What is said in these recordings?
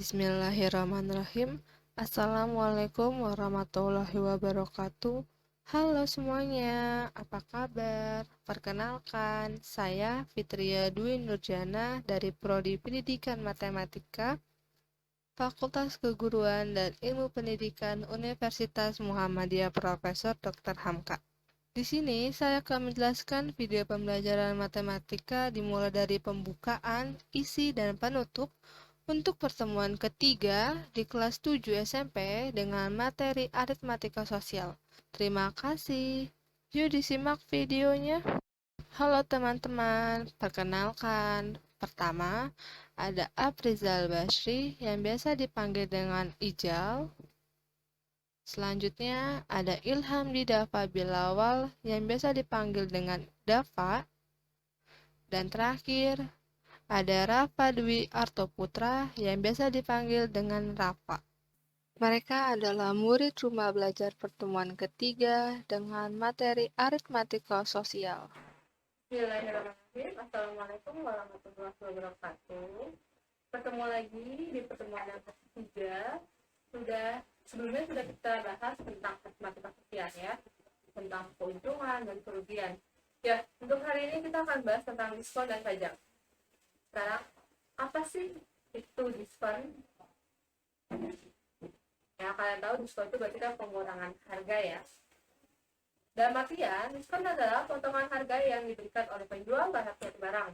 Bismillahirrahmanirrahim. Assalamualaikum warahmatullahi wabarakatuh. Halo semuanya, apa kabar? Perkenalkan, saya Fitria Dwi Nurjana dari Prodi Pendidikan Matematika, Fakultas Keguruan dan Ilmu Pendidikan Universitas Muhammadiyah Profesor Dr. Hamka. Di sini saya akan menjelaskan video pembelajaran matematika dimulai dari pembukaan, isi, dan penutup untuk pertemuan ketiga di kelas 7 SMP dengan materi aritmatika sosial. Terima kasih. Yuk disimak videonya. Halo teman-teman, perkenalkan. Pertama, ada Aprizal Basri yang biasa dipanggil dengan Ijal. Selanjutnya ada Ilham Didafa Bilawal yang biasa dipanggil dengan Dava. Dan terakhir ada Rafa Dwi Artoputra yang biasa dipanggil dengan Rafa. Mereka adalah murid rumah belajar pertemuan ketiga dengan materi aritmatika sosial. Bismillahirrahmanirrahim. Assalamualaikum warahmatullahi wabarakatuh. Ketemu lagi di pertemuan yang ketiga. Sebelumnya sudah kita bahas tentang aritmatika sosial ya, tentang keuntungan dan kerugian. Ya, untuk hari ini kita akan bahas tentang diskon dan pajak. Sekarang, apa sih itu diskon? Ya, kalian tahu diskon itu berarti kan pengurangan harga ya. Dalam artian, diskon adalah potongan harga yang diberikan oleh penjual terhadap suatu barang.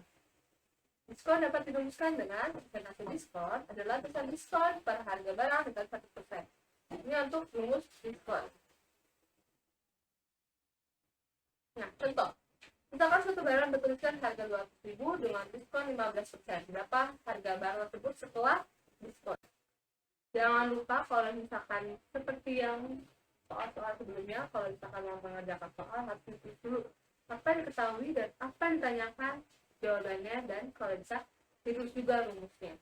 Diskon dapat dirumuskan dengan persentase diskon adalah persen diskon per harga barang dengan 1%. Ini untuk rumus diskon. Nah, contoh. Misalkan suatu barang bertuliskan harga 200.000 dengan diskon 15%. Berapa harga barang tersebut setelah diskon? Jangan lupa kalau misalkan seperti yang soal-soal sebelumnya, kalau misalkan yang mengerjakan soal harus ditulis dulu apa yang diketahui dan apa yang ditanyakan jawabannya, dan kalau bisa ditulis juga rumusnya.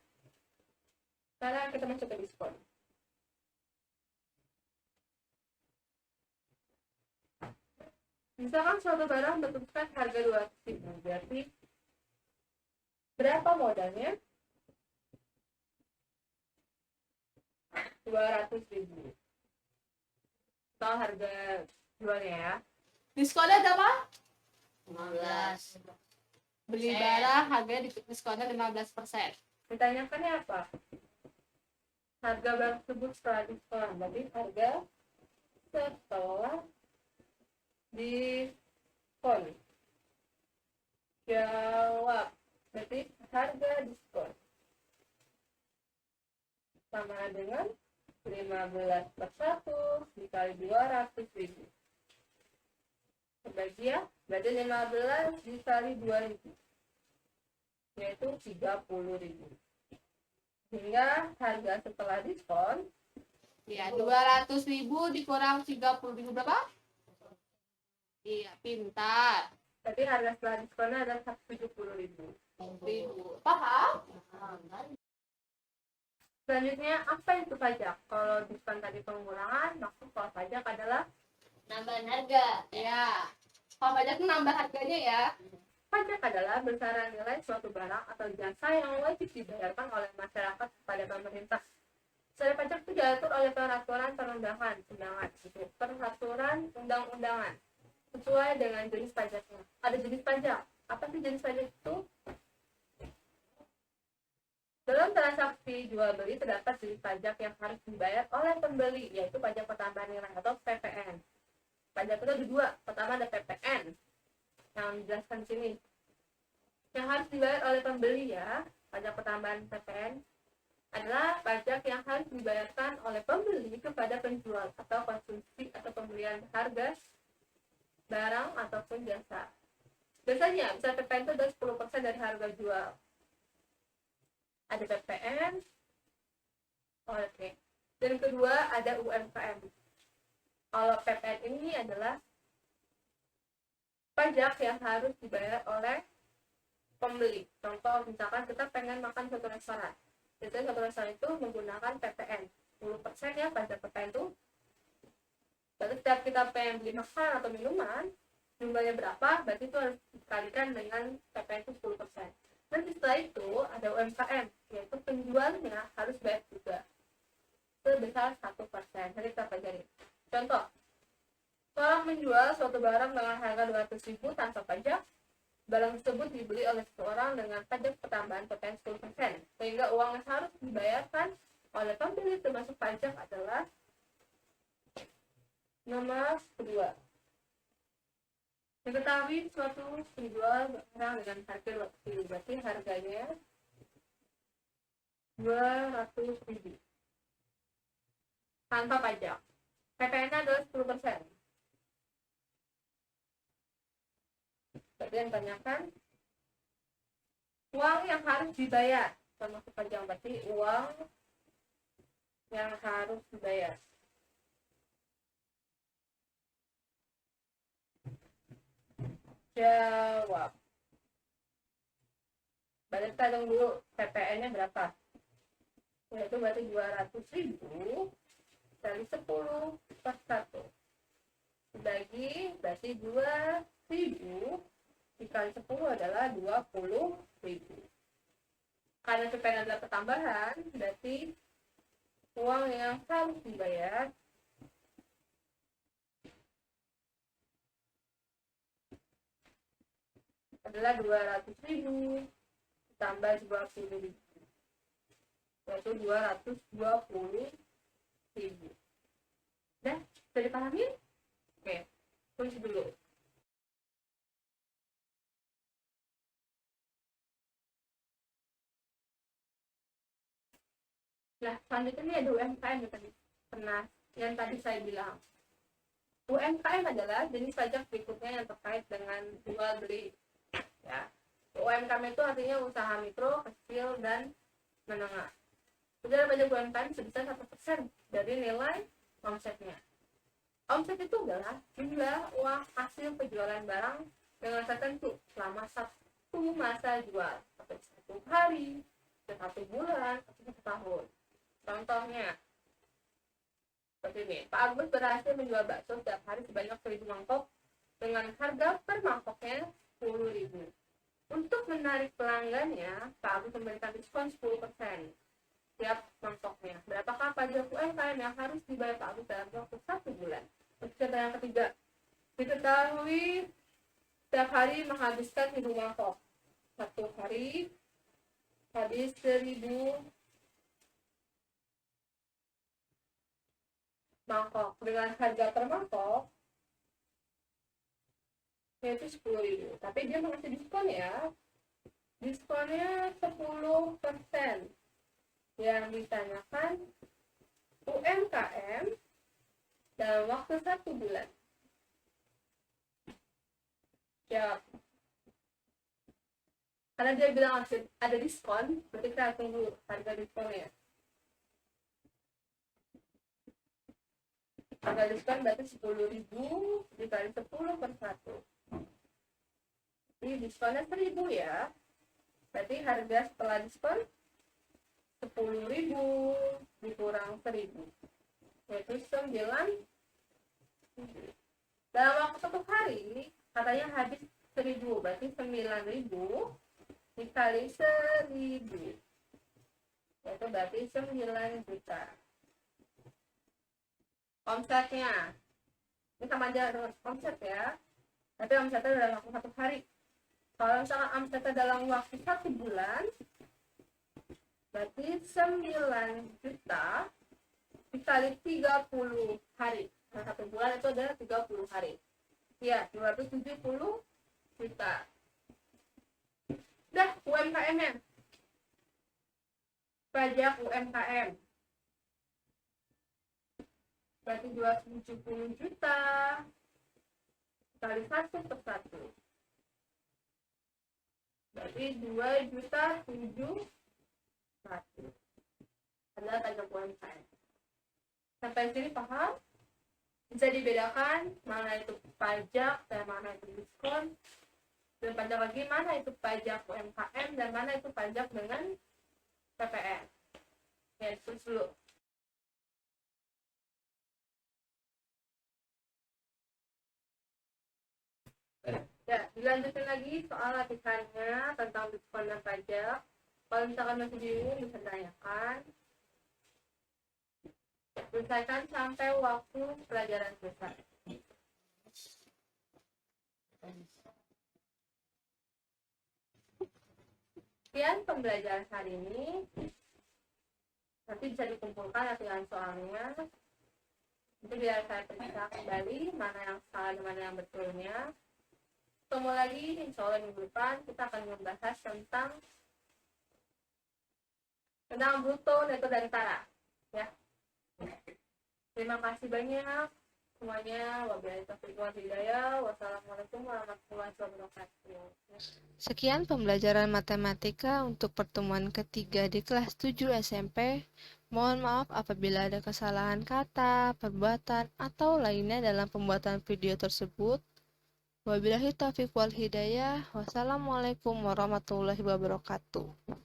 Sekarang kita masuk ke diskon. Misalkan suatu barang bertuliskan harga 200.000, berarti berapa modalnya? 200.000. Soal harga jualnya ya. Diskonnya berapa? 15. Beli barang harganya diskonnya 15%. Ditanyakannya apa? Harga barang tersebut setelah diskon. Berarti harga setelah diskon. Jawab. Berarti harga diskon sama dengan 15/1 dikali 200.000. Terbagi ya, berarti 15 dikali 2.000, yaitu 30.000. Hingga harga setelah diskon, ya 200.000 dikurang 30.000 berapa? Iya, pintar. Berarti harga setelah diskonnya adalah 170.000. Paham? Selanjutnya, apa itu pajak? Kalau diskon tadi pengurangan, maksud kalau pajak adalah Nambahan harga. ya. Kalau pajak itu nambah harganya ya. Pajak adalah besaran nilai suatu barang atau jasa yang wajib dibayarkan oleh masyarakat kepada pemerintah. Besaran pajak itu diatur oleh peraturan undang-undangan sesuai dengan jenis pajaknya. Ada jenis pajak. Apa sih jenis pajak itu? Dalam transaksi jual beli terdapat jenis pajak yang harus dibayar oleh pembeli, yaitu pajak pertambahan nilai atau PPN. Pajak itu ada dua. Pertama ada PPN yang dijelaskan di sini. Yang harus dibayar oleh pembeli ya, pajak pertambahan PPN adalah pajak yang harus dibayarkan oleh pembeli kepada penjual atau konsumsi atau pembelian harga barang ataupun jasa. Biasanya bisa PPN itu adalah 10% dari harga jual. Ada PPN. Oke. Dan kedua ada UMKM. Kalau PPN ini adalah pajak yang harus dibayar oleh pembeli. Contoh, misalkan kita pengen makan satu restoran. Jadi satu restoran itu menggunakan PPN 10% ya, pajak PPN itu. Jadi setiap kita pengen beli makan atau minuman, jumlahnya berapa, berarti itu harus dikalikan dengan PPN itu 10%. Nanti setelah itu ada UMKM, yaitu penjualnya harus bayar barang dengan harga 200.000 tanpa pajak. Barang tersebut dibeli oleh seseorang dengan pajak pertambahan PPN 10%, sehingga uang yang harus dibayarkan oleh pembeli termasuk pajak adalah nomor kedua. Diketahui suatu penjual barang dengan harga 200.000, berarti harganya 200.000 tanpa pajak. PPN-nya adalah 10%. Berarti yang ditanyakan uang yang harus dibayar termasuk pajak, berarti uang yang harus dibayar. Jawab. Berarti kita hitung dulu PPN-nya berapa. Yaitu berarti 200.000 kali 10 per 1. Dibagi berarti 2.000 dikali 10 adalah 20.000. Karena PPN adalah pertambahan, berarti uang yang harus dibayar adalah 200.000 tambah 20.000, yaitu 220.000. Dah, bisa dipahami? Oke, kunci dulu. Nah, selanjutnya ini ada UMKM yang tadi saya bilang. UMKM adalah jenis pajak berikutnya yang terkait dengan jual beli. Ya. UMKM itu artinya usaha mikro, kecil, dan menengah. Kemudian pajak UMKM sebesar 1% dari nilai omsetnya. Omset itu adalah jumlah uang hasil penjualan barang dengan tertentu selama satu masa jual, atau 1 hari, 1 bulan, atau 1 tahun. Contohnya, seperti ini. Pak Agus berhasil menjual bakso setiap hari sebanyak 1.000 mangkok dengan harga per mangkoknya 10.000. Untuk menarik pelanggannya, Pak Agus memberikan diskon 10% setiap mangkoknya. Berapakah pajak UMKM yang harus dibayar Pak Agus dalam waktu 1 bulan? Contoh yang ketiga, diketahui setiap hari menghabiskan 1.000 mangkok. 1 hari habis 1.000 mangkok dengan harga per mangkok yaitu 10.000. Tapi dia mengasih diskon ya. Diskonnya 10%. Yang ditanyakan UMKM dalam waktu 1 bulan. Ya. Karena dia bilang ada diskon, berarti kita tunggu harga diskonnya. Harga diskon berarti 10.000 dikali 10 per 1. Ini diskonnya 1.000 ya. Berarti harga setelah diskon 10.000 dikurang 1.000, yaitu 9. Dalam waktu 1 hari katanya habis 1.000, berarti 9.000 dikali 1.000, yaitu berarti 9 juta. Omsetnya ini sama aja dengan omset ya, tapi omsetnya dalam waktu 1 hari. Kalau misalkan omsetnya dalam waktu 1 bulan, berarti 9 juta dikali 30 hari. Nah, 1 bulan itu adalah 30 hari. Ya, 270 juta. Dah, UMKM-nya. Pajak UMKM. Berarti 270 juta kali 1 per 1. Berarti 2.071.000 adalah pajak UMKM. Sampai sini paham? Bisa dibedakan mana itu pajak dan mana itu diskon. Dan pajak lagi mana itu pajak UMKM dan mana itu pajak dengan PPN. Ya, terus dulu. Ya, dilanjutin lagi soal latihannya tentang diskon dan pajak. Kalau misalkan masih bingung bisa tanyakan. Selesaikan sampai waktu pelajaran selesai. Sekian pembelajaran hari ini. Nanti bisa dikumpulkan latihan soalnya. Nanti biar saya periksa kembali mana yang salah dan mana yang betulnya. Ketemu lagi insya Allah minggu depan kita akan membahas tentang bruto, neto, dan tara. Ya. Terima kasih banyak semuanya. Wabillahi taufiq wal hidayah. Wassalamualaikum warahmatullahi wabarakatuh. Sekian pembelajaran matematika untuk pertemuan ketiga di kelas 7 SMP. Mohon maaf apabila ada kesalahan kata, perbuatan, atau lainnya dalam pembuatan video tersebut. Wabillahi taufiq wal hidayah. Wassalamualaikum warahmatullahi wabarakatuh.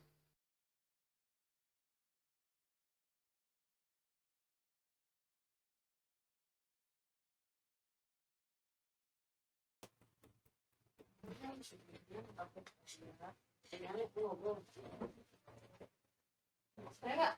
Saya nggak